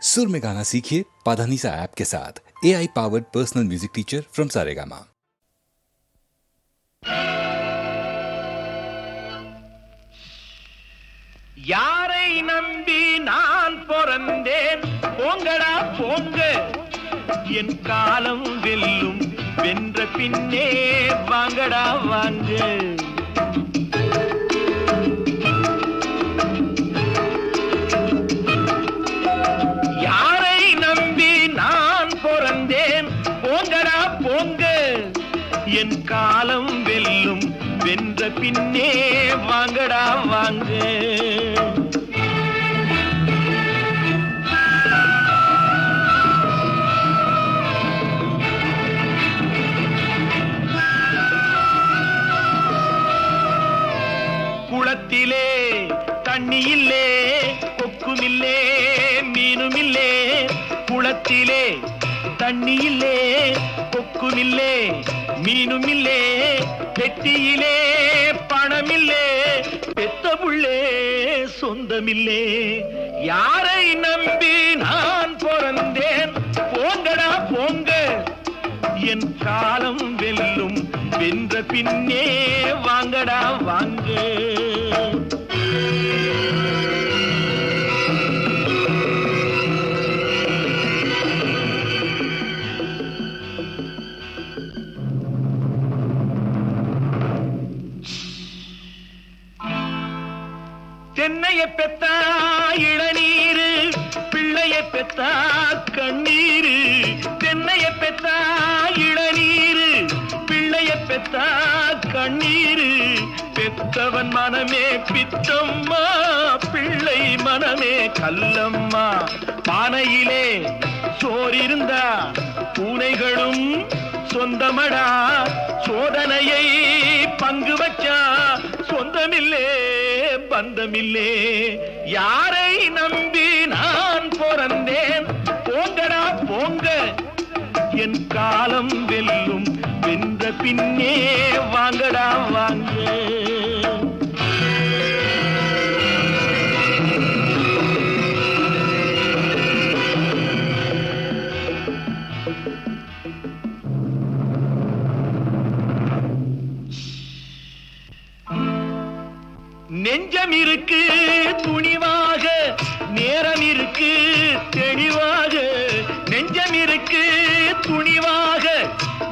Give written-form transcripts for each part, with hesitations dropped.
सुर में गाना सीखिए पाधानीसा ऐप के साथ। AI powered personal music teacher from Saregama. யாரை நம்பி நான் பிறந்தேன் போங்கடா போங்க என் காலம் வெல்லும் வென்ற பின்னே வாங்கடா வாங்க யாரை நம்பி நான் பிறந்தேன் போங்கடா போங்க என் காலம் வெல்லும் வென்ற பின்னே வாங்கடா வாங்க குளத்திலே தண்ணி இல்லே கொக்குமில்லே மீனுமில்லே குளத்திலே தண்ணி இல்லே கொக்குமில்லே மீனுமில்லே பெட்டியிலே பணமில்லே பெத்த புள்ளே சொந்தமில்லே யாரை நம்பி நான் பிறந்தேன் போங்கடா போங்க என் காலம் வெல்லும் வென்ற பின்னே வாங்கடா வாங்க தென்னைய பெத்தா இளநீரு பிள்ளைய பெத்தா கண்ணீரு தென்னைய பெத்தா இளநீரு பிள்ளைய பெத்தா கண்ணீரு பெத்தவன் மனமே பித்தம்மா பிள்ளை மனமே கல்லம்மா பானையிலே சோறிருந்தா பூனைகளும் சொந்தமடா சோதனையை பங்கு வச்சா சொந்தமில்லே பந்தமில்லே யாரை நம்பி நான் பிறந்தேன் போங்கடா போங்க என் காலம் வெல்லும் வென்ற பின்னே வாங்கடா வாங்க நெஞ்சம் இருக்கு துணிவாக நேரம் இருக்கு தெளிவாக நெஞ்சம் இருக்கு துணிவாக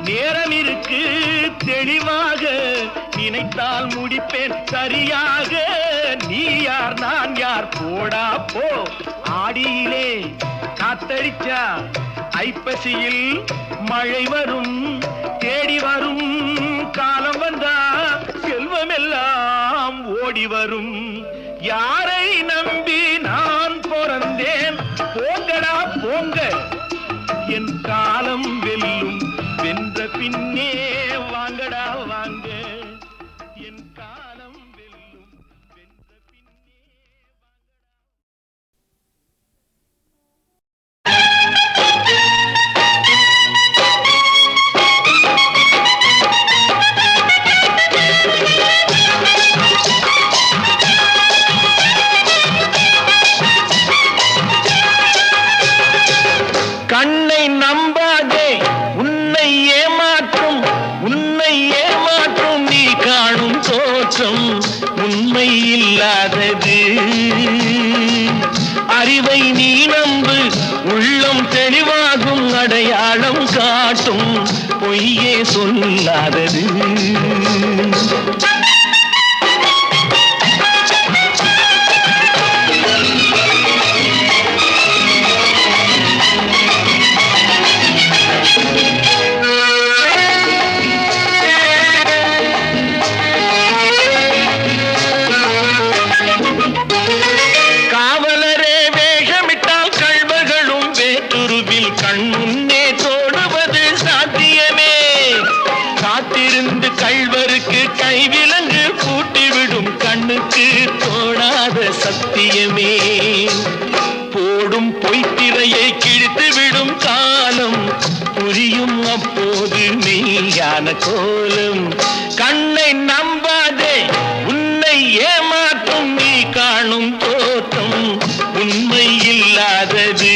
நேரம் இருக்கு தெளிவாக நினைத்தால் முடிப்பேன் சரியாக நீ யார் நான் யார் போடா போ ஆடியிலே காத்தடிச்சா ஐப்பசியில் மழை வரும் தேடி வரும் காலம் வந்தா செல்வம் எல்லாம் ஓடி வரும் யாரை நம்பி நான் பிறந்தேன் போங்கடா போங்க என் காலம் வெல்லும் வென்ற பின்னே வாங்கடா வாங்க என் காலம் வெல்லும் வென்ற பின்னே கண்ணை நம்பாதே உன்னை ஏமாற்றும் நீ காணும் தோற்றம் உண்மை இல்லாதது அறிவை நீ நம்பு உள்ளம் தெளிவாகும் அடையாளம் காட்டும் பொய்யே சொல்லாதது கண்முன்னே தோடுவது சாத்தியமே காத்திருந்து கள்வருக்கு கைவிலங்கு பூட்டிவிடும் கண்ணுக்கு தோணாத சத்தியமே போடும் பொய்த்திரையை கிழித்துவிடும் காலம் புரியும் அப்போது மெய்யான கோலம் கண்ணை நம்பாதே உன்னை ஏமாற்றும் நீ காணும் தோற்றம் உண்மை இல்லாதது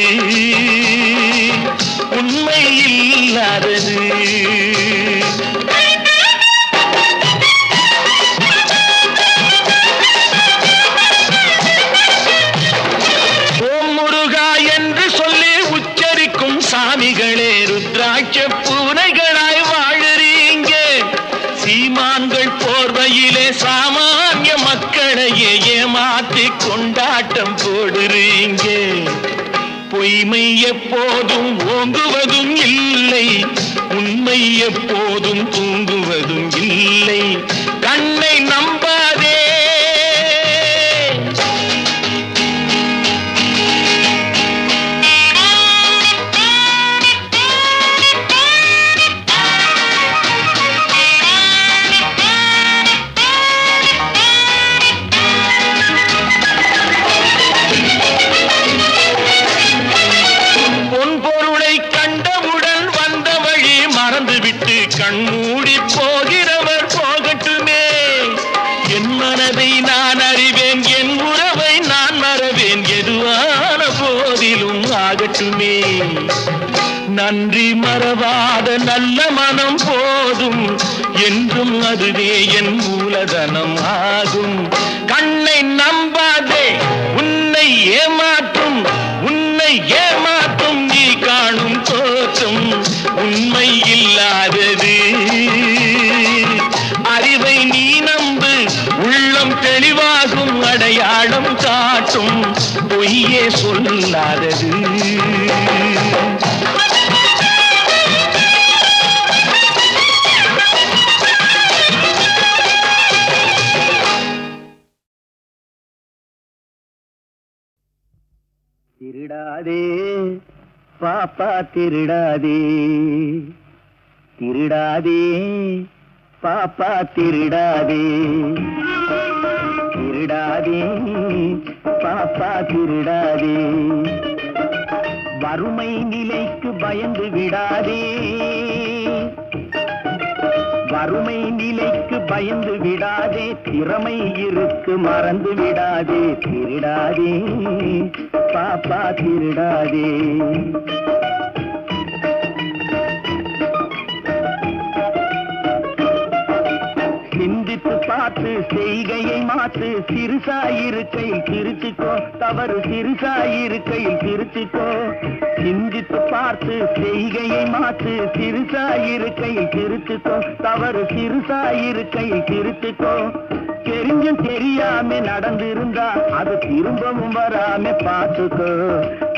உண்மை இல்லாதது. ஓம் முருகா என்று சொல்லி உச்சரிக்கும் சாமிகளே ருத்ராட்ச பூனைகளாய் வாழறீங்க. சீமான்கள் போர்வையிலே சாமானிய மக்களையே ஏமாற்றி கொண்டாட்டம் போடுறீங்க. பொய்மை எப்போதும் ஓங்குவதும் இல்லை, உண்மை எப்போதும் தூங்குவதும் இல்லை. கண்ணை நம்பாதே. கண்மூடி போகிறவர் போகட்டுமே. என் மனதை நான் அறிவேன், என் உறவை நான் மறவேன், எதுவான போதிலும் ஆகட்டுமே. நன்றி மறவாத நல்ல மனம் போதும், என்றும் அதுவே என் மூலதனம் ஆகும். கண்ணை நம்பாதே, உன்னை ஏமாற்றும், உன்னை ஏமாற்றும் நீ காணும் தோற்றம் உண்மை இல்லாதது. அறிவை நீ நம்பு, உள்ளம் தெளிவாகும், அடையாளம் காட்டும், பொய்யே சொல்லாதது. திருடாதே பாப்பா திருடாதே, திருடாதே பாப்பா திருடாதே, திருடாதே பாப்பா திருடாதே. வறுமை நிலைக்கு பயந்து விடாதே, வறுமை நிலைக்கு பயந்து விடாதே, திறமை இருக்கு மறந்து விடாதே. திருடாதே பாப்பா திருடாதே. சிந்தித்து பார்த்து செய்கையை மாற்று, சிறுசாயிருக்கையில் திருச்சிக்கோ, தவறு சிறுசாயிருக்கையில் திருச்சிக்கோ. சிந்தித்து பார்த்து செய்கையை மாற்று, சிறுசாயிருக்கையில் திருச்சிக்கோ, தவறு சிறுசாயிருக்கையில் திருச்சிக்கோ. தெரிஞ்சும் தெரியாம நடந்திருந்தா அது திரும்பவும் வராம பார்த்துக்கோ.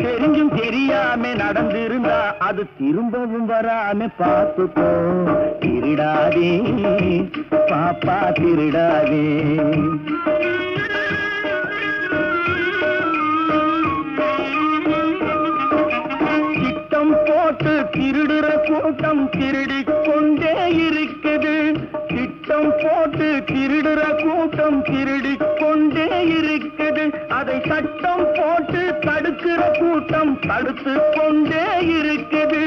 தெரிஞ்சும் தெரியாம நடந்திருந்தா அது திரும்பவும் வராம பார்த்துக்கோ. திருடாதே பாப்பா திருடாதே. திட்டம் போட்டு திருடுற கூட்டம் திருடிக் கொண்டே இருக்குது. திட்டம் போட்டு திருடுற கூட்டம் திருடிக் கொண்டே இருக்குது. அதை சட்டம் போட்டு தடுக்கிற கூட்டம் தடுத்து கொண்டே இருக்குது.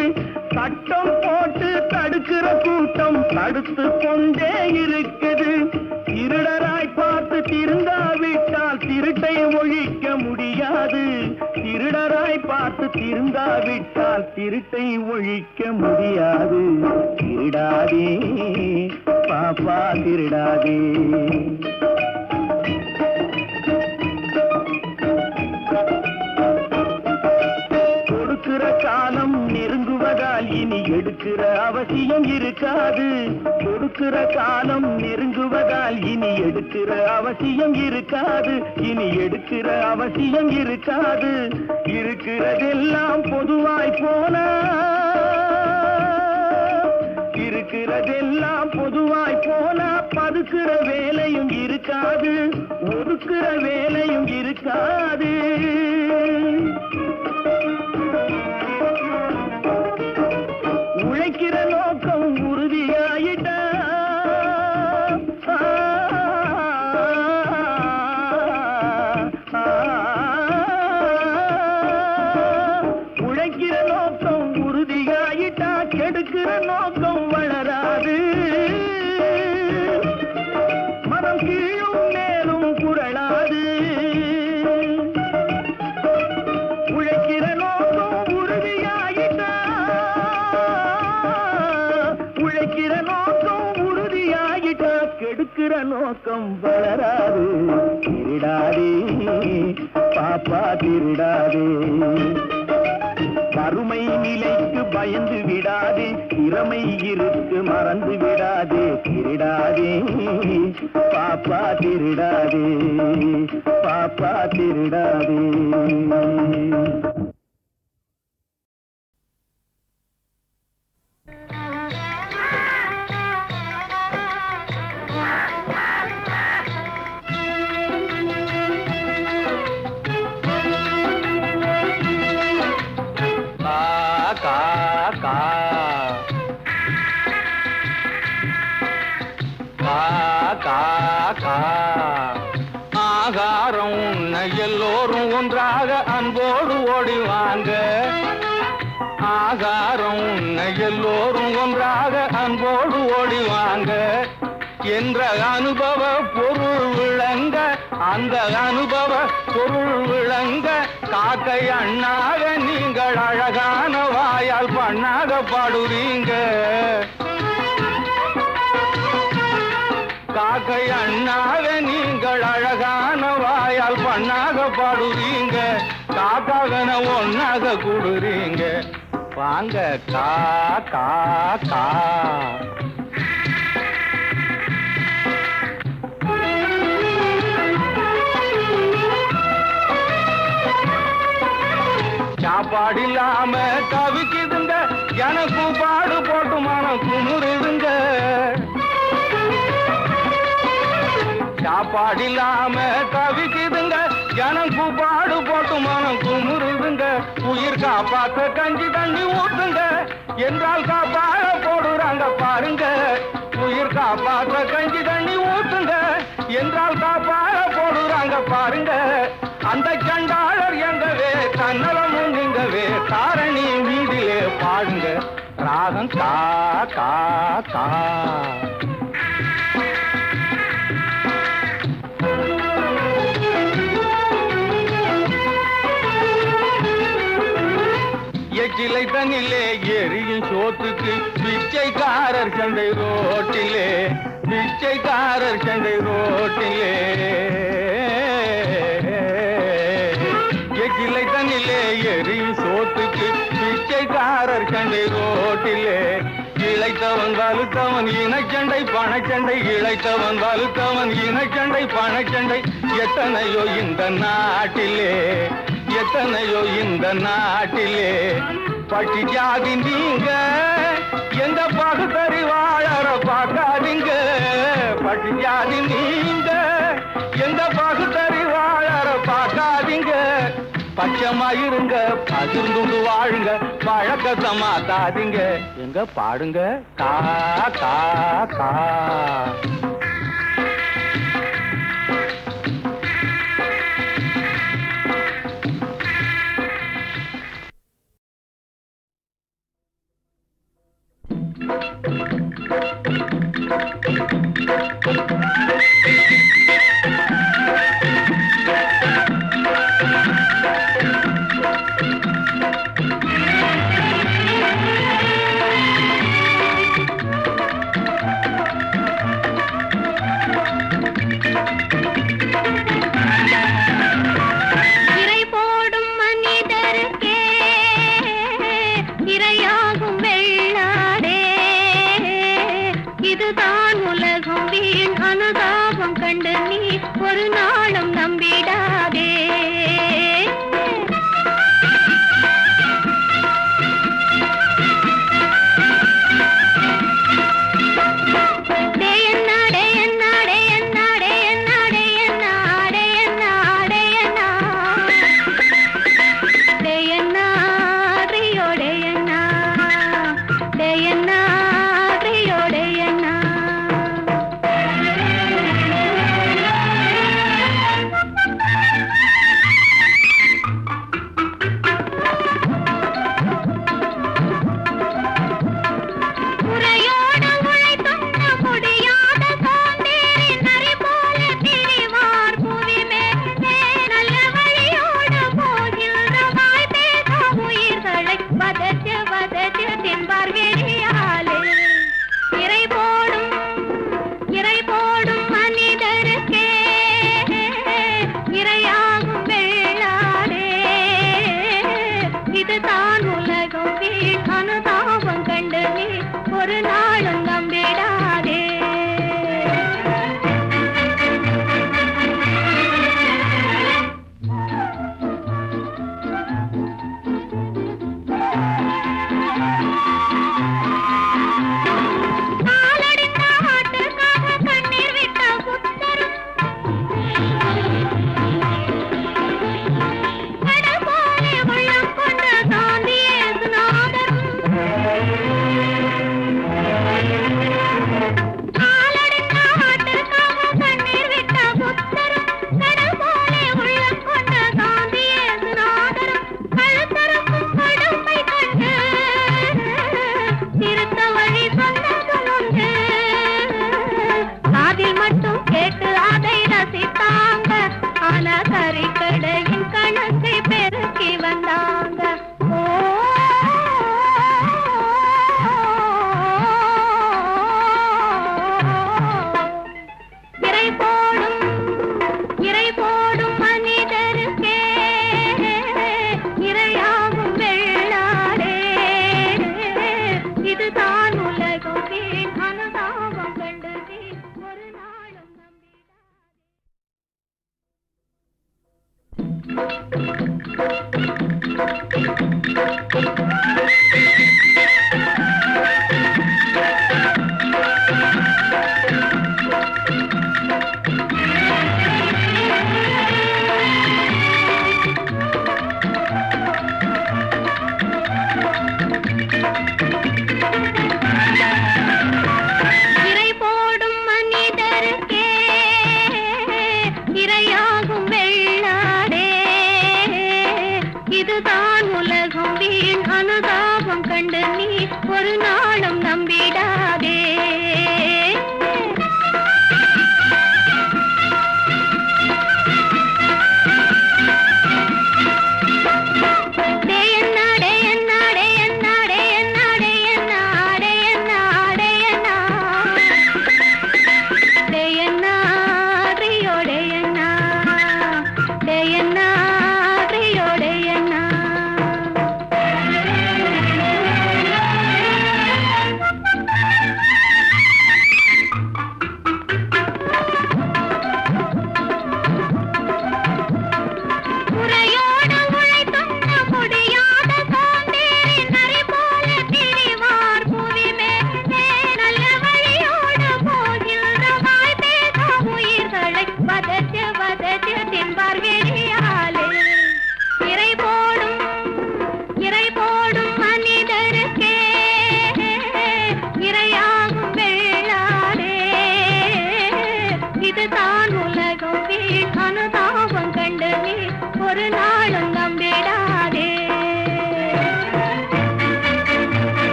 சட்டம் போட்டு தடுக்கிற கூட்டம் தடுத்து கொண்டே இருக்குது. திருடராய் பார்த்து திருந்தாவிட்டால் திருட்டை ஒழிக்க முடியாது. திருடராய் பார்த்து திருந்தாவிட்டால் திருட்டை ஒழிக்க முடியாது. திருடாதே பாப்பா திருடாதே. கொடுக்கிற காலம் நெருங்குவதால் இனி எடுக்கிற அவசியம் இருக்காது. கொடுக்கிற காலம் நெருங்குவதால் இனி எடுக்கிற அவசியம் இருக்காது. இனி எடுக்கிற அவசியம் இருக்காது. இருக்கிறதெல்லாம் பொதுவாய் போனா, இருக்கிறதெல்லாம் பொதுவாய் போனா பதுக்கிற வேலையும் இருக்காது, ஒதுக்கிற வேலையும் இருக்காது. உழைக்கிற நோக்கம் உறுதியாயிட்டா உழைக்கிற நோக்கம் உறுதியாயிட்டா கெடுக்கிற நோக்கம் வளராது. மனம் கீழும் மேலும் குரலாது. உழைக்கிற நோக்கம் நோக்கம் வளராது. திருடாதே பாப்பா திருடாதே. வறுமை நிலைக்கு பயந்து விடாதே, திறமை இருக்கு மறந்து விடாதே. திருடாதே பாப்பா திருடாதே, பாப்பா திருடாதே. ஆகாரம் உண்ண எல்லோரும் ஒன்றாக அன்போடு ஓடிவாங்க. ஆகாரம் உண்ண எல்லோரும் ஒன்றாக அன்போடு ஓடிவாங்க. என்ற அனுபவ பொருள் விளங்க, அந்த அனுபவ பொருள் விளங்க, காக்கை அண்ணாக நீங்கள் அழகான வாயால் பண்ணாக பாடுறீங்க. காக்கை அண்ணாக நீங்கள் அழகான வாயால் பண்ணாக பாடுறீங்க. காக்காகன ஒன்னாக கூடுறீங்க. வாங்க கா கா கா. சாப்பாடு இல்லாம தவிக்குதுங்க, எனக்கு பாடு போட்டு மனம் குமுறுதுங்க. சாப்பாடு இல்லாம தவிக்குதுங்க, எனக்கு பாடு போட்டு மனம் குமுறுதுங்க. உயிர் காப்பாத்த கஞ்சி தண்ணி ஊத்துங்க என்றால் காப்பாட போடுறாங்க பாருங்க. உயிர் காப்பாத்த கஞ்சி தண்ணி ஊத்துங்க என்றால் காப்பாட போடுறாங்க பாருங்க. அந்த சண்டாளர் எங்கவே தன்னலமும் நீங்கவே தாரணி வீதியிலே பாடுங்க. ராகம் கா கா கா. எச்சிலை தண்ணிலே எரியும் சோத்துக்கு பிச்சைக்காரர் சண்டை ரோட்டிலே, பிச்சைக்காரர் சண்டை ரோட்டிலே. எச்சிலை தண்ணிலே எரியும் சோத்துக்கு பிச்சைக்காரர் சண்டை ரோட்டிலே. இழைத்தவன் வலுத்தவன் இனச்சண்டை பணச்சண்டை, இழைத்தவன் வலுத்தவன் இனச்சண்டை பணச்சண்டை. எத்தனையோ இந்த நாட்டிலே, எத்தனையோ இந்த நாட்டிலே. பட்டி ஜாதி நீங்க எந்த பகுத்தறிவாளர பார்க்காதீங்க. பட்டி ஜாதி நீங்க எந்த பகுத்தறிவாளர பார்க்காதீங்க. பச்சமாயிருங்க, பகிர்ந்து வாழுங்க, பழக்கத்தை மாத்தாதீங்க. எங்க பாடுங்க கா கா கா. இதுதான் உலகம் வீண் இதுதான் உலகம் வீண் அனுதாபம் கண்டு நீ ஒரு நாளும் நம்பிடாதே.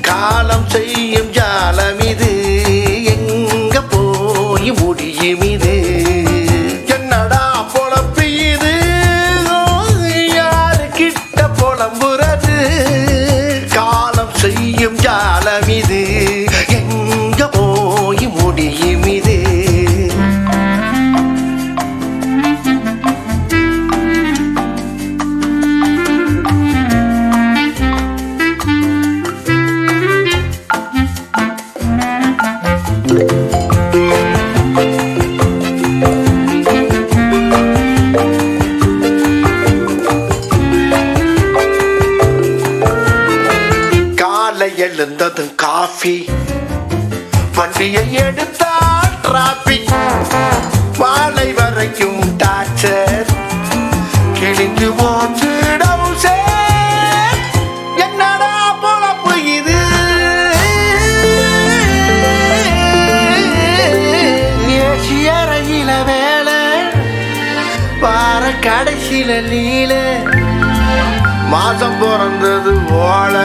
காலம் செய்யும் ஜாலம் இது, எங்க போய் முடியும் இது? என்னடா பொழப்பு இது, யாரு கிட்ட புலம்புறது? காலம் செய்யும் ஜாலம் இது, எங்க போய் முடியும் இது? எழுந்ததும் காஃபி, வண்டியை எடுத்தா டிராபிக், மாலை வரைக்கும் டார்ச்சர், கிழிந்து போச்சு டவுசர். என்னடா பொழப்பு இது? ஏசியறையில வேலை, வார கடைசியில லீல, மாசம் பிறந்தது ஓல,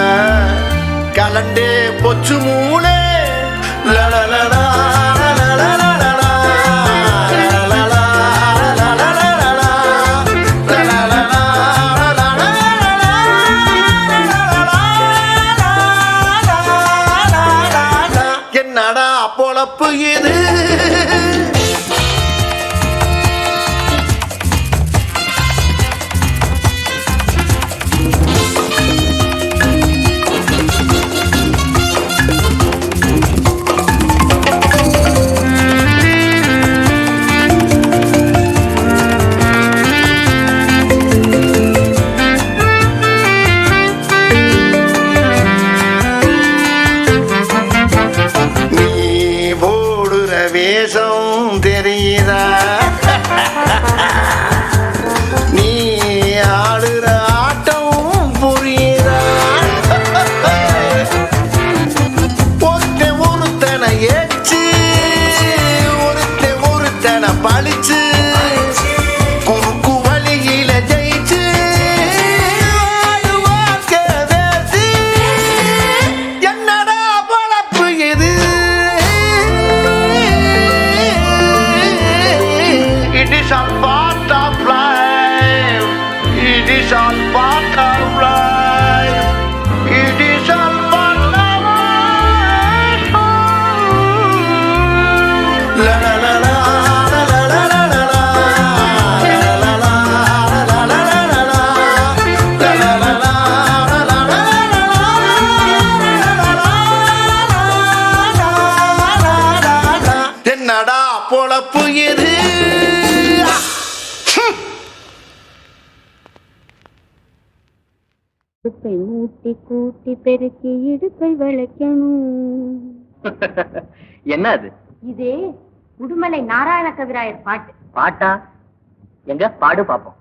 கலண்டே பொச்சு மூளை. லலலலா என்னடா பொழப்பு இது? வேஷம் தெரியுதா? நீ ஆடுற ஆட்டம் புரியுதா? ஒருத்தனை ஏச்சு, ஒருத்தனை பழிச்சு, குறுக்கு வழியில ஜெயிச்சு, என்னடா பொழப்பு இது? It is all part of life. It is all part of life. It is all part of life. La la la la la la la la la la la la la la. என்னடா பொழப்பு இது? மூட்டி கூட்டி பெருக்கி இடுப்பை விளைக்கணும். என்ன அது? இதே உடுமலை நாராயண கவிராயர் பாட்டு. பாட்டா? எங்க பாடு பாப்போம்.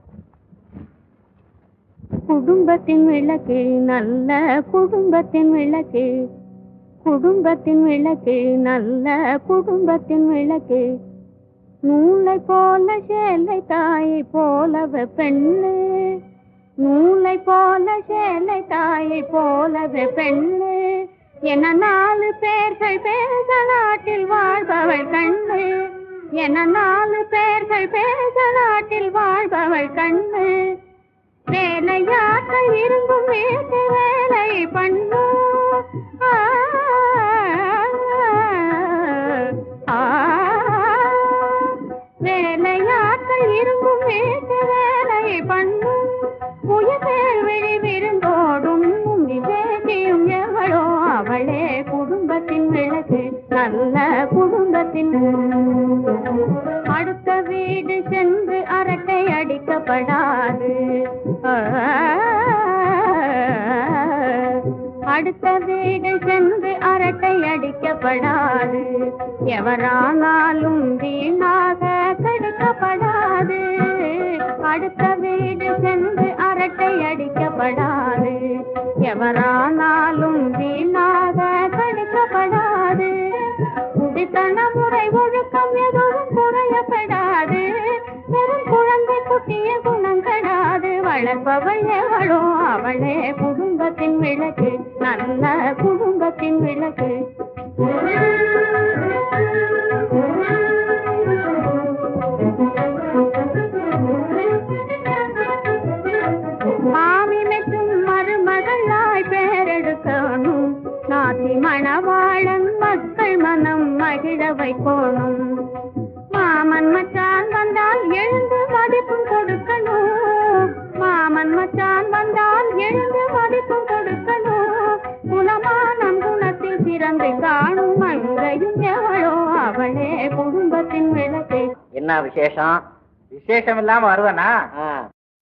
குடும்பத்தின் விளக்கு, நல்ல குடும்பத்தின் விளக்கு, குடும்பத்தின் விளக்கு, நல்ல குடும்பத்தின் விளக்கு, நூலை போல சேலை தாயை போலவ பெண்ணு, நூலை போல சேலை தாயை போலவே பெண்ணு, என 4 பேர்கள் பேச நாட்டில் வாழ்பவள் கண்ணு, என 4 பேர்கள் பேச நாட்டில் வாழ்பவள் கண்ணு, வேலையாக இருந்தும் வீட்டு வேலை பண்ணு, வேலையாக இருந்தும் வீட்டு வேலை பண்ணு, உயர்வேல் விழி விருந்தோடும் விவேகியும் எவளோ அவளே குடும்பத்தின் விளக்கு, நல்ல குடும்பத்தின். அடுத்த வீடு சென்று அரட்டை அடிக்கப்படாது, அடுத்த வீடு சென்று அரட்டை அடிக்கப்படாது, எவரானாலும் வீணாக கடிக்கப்படாது, அடுத்த வீடு சென்று அரட்டை அடிக்கப்படாது, எவரானாலும் வீணாக கடிக்கப்படாது, குடித்தன முறை ஒழுக்கம் எதுவும் குறையப்படாது, வெறும் குழந்தை குட்டிய குணங்கடாது, வளர்ப்பவள் எவளோ அவளே குடும்ப குடும்பத்தின் விளக்கு நல்ல குடும்பத்தின் விளக்கு. மாமி மெச்சும் மருமகளாய் பேரெடுக்கணும், நாத்தி மணவாளன் மக்கள் மனம் மகிழ வைக்கணும். மாமன் மச்சான் வந்தால் எழுந்து மதிப்பும் கொடுக்கணும், மாமன் மச்சான் வந்தால் எழுந்து மதிப்பும் கொடுக்கணும். குலமானம் குணத்தில் சிறந்து காணும் மங்கையும் எவளோ அவளே குடும்பத்தின் விளக்கு. என்ன விசேஷம்? விசேஷம் இல்லாம வருவனா?